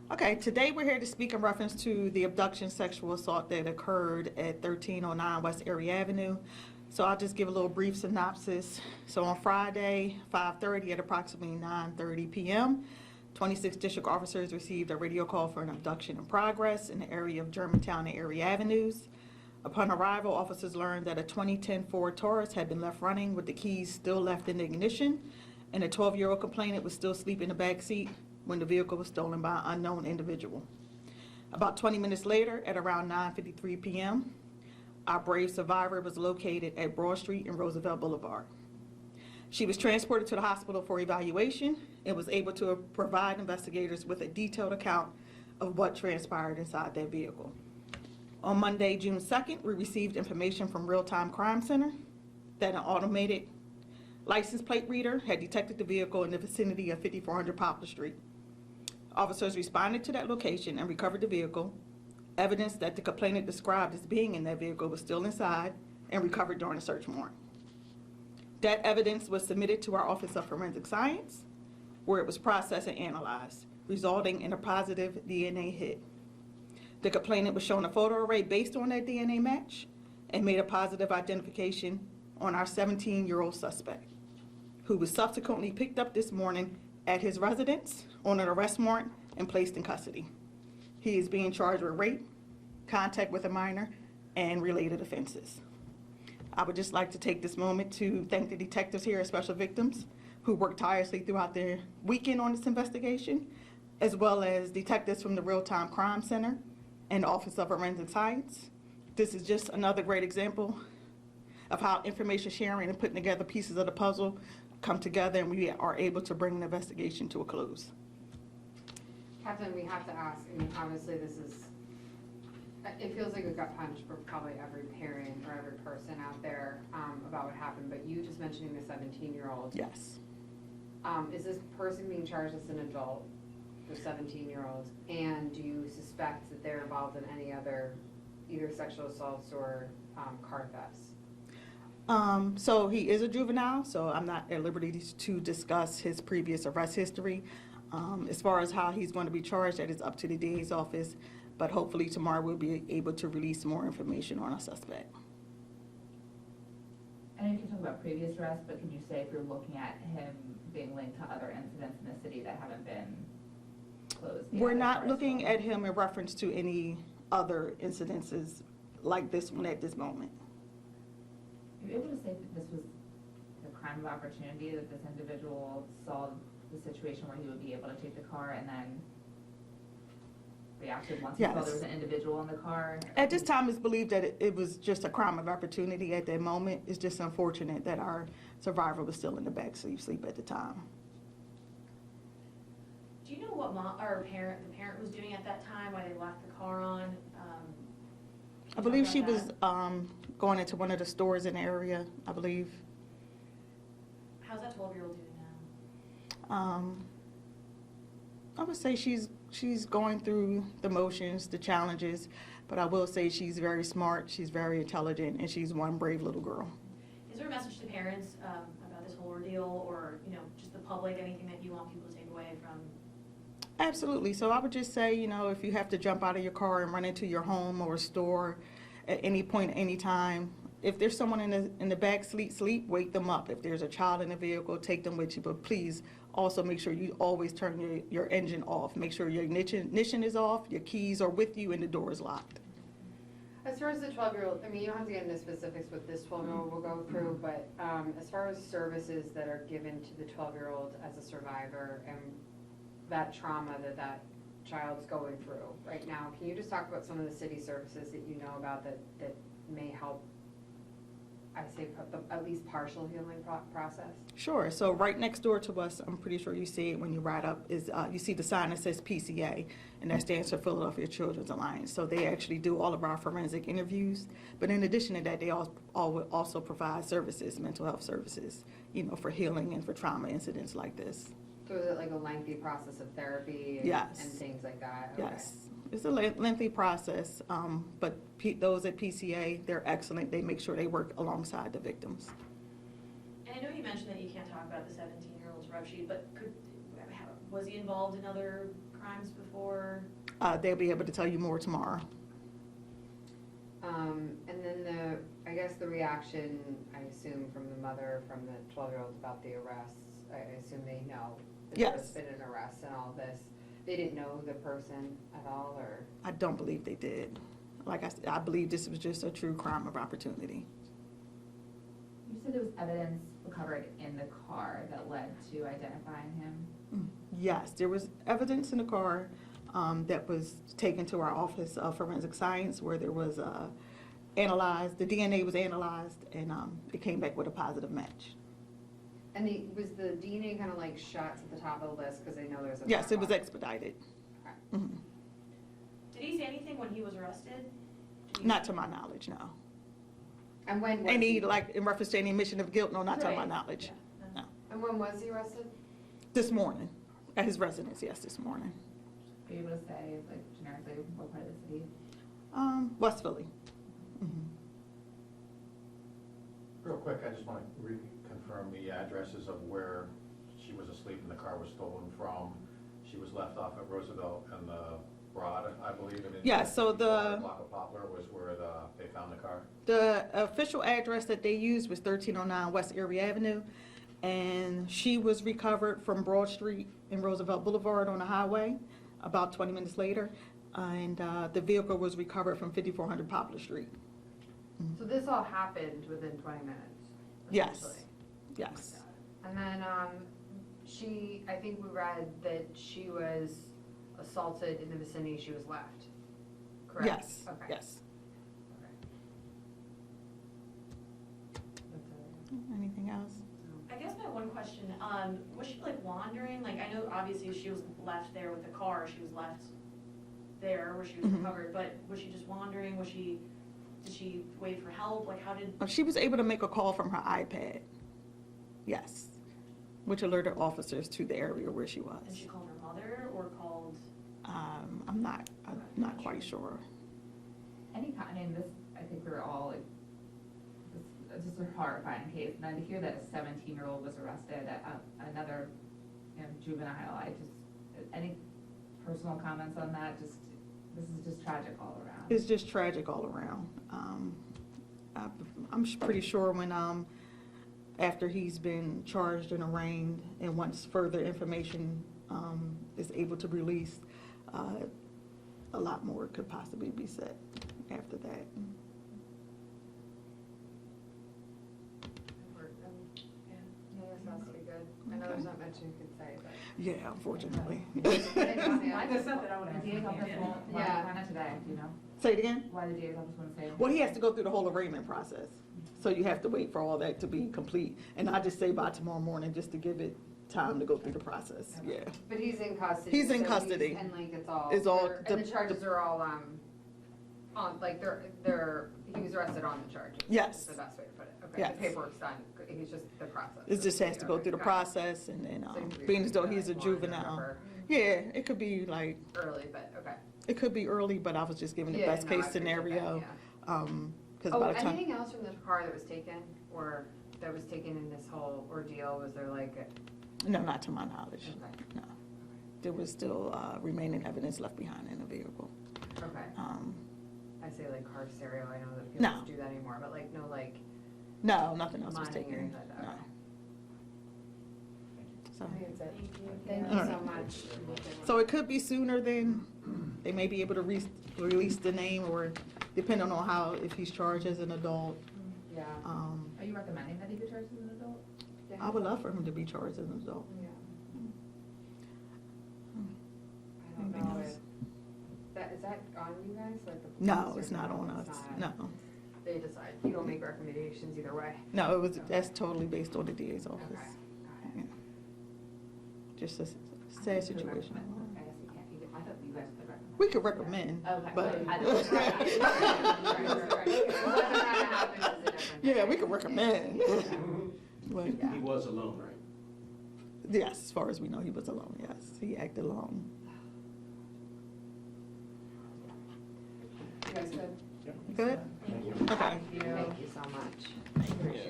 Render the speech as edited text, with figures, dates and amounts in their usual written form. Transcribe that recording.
Okay, today we're here to speak in reference to the abduction sexual assault that occurred at 1309 West Erie Avenue. So I'll just give a little brief synopsis. So on Friday, 5:30 at approximately 9:30 p.m., 26 district officers received a radio call for an abduction in progress in the area of Germantown and Erie Avenues. Upon arrival, officers learned that a 2010 Ford Taurus had been left running with the keys still left in the ignition, and a 12-year-old complainant was still asleep in the back seat when the vehicle was stolen by an unknown individual. About 20 minutes later, at around 9:53 p.m., our brave survivor was located at Broad Street and Roosevelt Boulevard. She was transported to the hospital for evaluation and was able to provide investigators with a detailed account of what transpired inside that vehicle. On Monday, June 2nd, we received information from Real Time Crime Center that an automated license plate reader had detected the vehicle in the vicinity of 5400 Poplar Street. Officers responded to that location and recovered the vehicle. Evidence that the complainant described as being in that vehicle was still inside and recovered during a search warrant. That evidence was submitted to our Office of Forensic Science, where it was processed and analyzed, resulting in a positive DNA hit. The complainant was shown a photo array based on that DNA match and made a positive identification on our 17-year-old suspect, who was subsequently picked up this morning at his residence on an arrest warrant and placed in custody. He is being charged with rape, contact with a minor, and related offenses. I would just like to take this moment to thank the detectives here at Special Victims who worked tirelessly throughout their weekend on this investigation, as well as detectives from the Real Time Crime Center and the Office of Forensic Science. This is just another great example of how information sharing and putting together pieces of the puzzle come together and we are able to bring an investigation to a close. Captain, we have to ask, I mean, obviously this is, it feels like a gut punch for probably every parent or every person out there about what happened, but you just mentioning the 17-year-old. Yes. Is this person being charged as an adult, the 17-year-old, and do you suspect that they're involved in any other either sexual assaults or car thefts? So he is a juvenile, so I'm not at liberty to discuss his previous arrest history. As far as how he's going to be charged, that is up to the DA's office, but hopefully tomorrow we'll be able to release more information on our suspect. I know you can talk about previous arrests, but can you say if you're looking at him being linked to other incidents in the city that haven't been closed? We're not looking at him in reference to any other incidences like this one at this moment. Are you able to say that this was the crime of opportunity, that this individual saw the situation where he would be able to take the car and then reacted once he saw there was an individual in the car? At this time, it's believed that it was just a crime of opportunity at that moment. It's just unfortunate that our survivor was still in the backseat sleep at the time. Do you know what the parent was doing at that time, why they left the car on? I believe she was going into one of the stores in the area, I believe. How's that 12-year-old doing now? I would say she's going through the motions, the challenges, but I will say she's very smart, she's very intelligent, and she's one brave little girl. Is there a message to parents about this whole ordeal, or just the public, anything that you want people to take away from? Absolutely. So I would just say, if you have to jump out of your car and run into your home or a store at any point, any time, if there's someone in the back sleep, wake them up. If there's a child in the vehicle, take them with you. But please also make sure you always turn your engine off. Make sure your ignition is off, your keys are with you, and the door is locked. As far as the 12-year-old, I mean, you don't have to get into specifics what this 12-year-old will go through, but as far as services that are given to the 12-year-old as a survivor and that trauma that child's going through right now, can you just talk about some of the city services that you know about that may help, I'd say, at least partial healing process? Sure. So right next door to us, I'm pretty sure you see it when you ride up, is you see the sign that says PCA, and that stands for Philadelphia Children's Alliance. So they actually do all of our forensic interviews. But in addition to that, they also provide services, mental health services, for healing and for trauma incidents like this. So is it like a lengthy process of therapy and, Yes. and things like that? Okay. Yes. It's a lengthy process, but those at PCA, they're excellent. They make sure they work alongside the victims. And I know you mentioned that you can't talk about the 17-year-old's rep sheet, but was he involved in other crimes before? They'll be able to tell you more tomorrow. And then I guess the reaction, I assume from the mother, from the 12-year-old about the arrests, I assume they know that Yes. there's been an arrest and all this. They didn't know the person at all, or? I don't believe they did. Like I said, I believe this was just a true crime of opportunity. You said there was evidence recovered in the car that led to identifying him? Yes, there was evidence in the car that was taken to our Office of Forensic Science where there was analyzed, the DNA was analyzed, and it came back with a positive match. And was the DNA kind of like shots at the top of the list, because I know there's a. Yes, it was black box. expedited. Okay. Mhm. Did he say anything when he was arrested? Did he- Not to my knowledge, no. And when was Any, he? like, in reference to any admission of guilt, no, not to my Right. knowledge. Yeah, No. And when was he arrested? This morning, at his residence, yes, this morning. Are you able to say, like, generically, what part of the city? West Philly. Mhm. Real quick, I just want to reconfirm the addresses of where she was asleep and the car was stolen from. She was left off at Roosevelt and the Broad, I believe. And Yeah, so the- Block of Poplar was where they found the car. The official address that they used was 1309 West Erie Avenue, and she was recovered from Broad Street and Roosevelt Boulevard on the highway about 20 minutes later, and the vehicle was recovered from 5400 Poplar Street. So this all happened within 20 minutes? Yes. essentially? Yes, And then, I think we read that she was assaulted in the vicinity she was left, correct? yes, Okay. yes. Okay. That's all Anything else? right. I guess my one question, was she like wandering? Like, I know obviously she was left there with the car, she was left there where she was Mhm. recovered, but was she just wandering? Did she wait for help? Like, how did, She was able to make a call from her iPad, yes, which alerted officers to the area where she was. and she called her mother or called? I'm not quite sure. I mean, this, I think we're all, like, this is just a horrifying case, and then to hear that a 17-year-old was arrested, another, juvenile, any personal comments on that? This is just tragic all around. It's just tragic all around. I'm pretty sure when, after he's been charged and arraigned, and once further information is able to release, a lot more could possibly be said after that. Yeah, this has to be good. I know there's not much you could say, but. Yeah, unfortunately. I There's something I wanna The DA's office Yeah. won't, why Yeah. not today, do you know? Say it again? Why the DA's office wouldn't say anything? Well, he has to go through the whole arraignment process, so you have to wait for all that to be complete. And I just say by tomorrow morning, just to give it time to go through the process, yeah. But he's in custody. He's in so custody. And like, it's all. It's all and the- the charges are all, on, like, he was arrested on the charges. Yes. Is the best way to put it. Okay, Yes. the paperwork's done, it's just the process. It just has to go Okay, through the got it. process, and then, So it could be being as though like he's a one or juvenile. whatever, Yeah, it could be like, Early, but, okay. it could be early, but I was just giving the Yeah, best no, I case appreciate that, scenario. yeah. Cause Oh, by the time, anything else from the car that was taken, or that was taken in this whole ordeal, was there like, no, not to my knowledge, okay, no. There was still, remaining evidence left behind in the vehicle. okay. I say like car stereo, I know that people No. don't do that anymore, but like, no, like, No, nothing else was mining or taken, anything like that, no. okay. So, I think that's it. Thank you. Thank All you so right. much. so it could be sooner than, they may be able to release the name, or depending on how, if he's charged as an adult. Yeah. Are you recommending that he be charged as an adult? I would love for him to be charged as an adult. Yeah. I don't Anything know, else? is that on you guys, like the police? No, or it's not on It's us, not? no. They decide, you don't make recommendations either way? No, it was, that's totally based on the DA's office. Okay, got Yeah. it. Just a I sad think you situation. could recommend. I guess you can't, I thought you guys could recommend. We could recommend, Okay. but. I don't- Right, right, right. Whether or not it happens is a different Yeah, thing. we could recommend. But, Yeah. He was alone, right? yes, as far as we know, he was alone, yes. He acted alone. You guys good? Good? Thank you. Okay. Thank you so much. Appreciate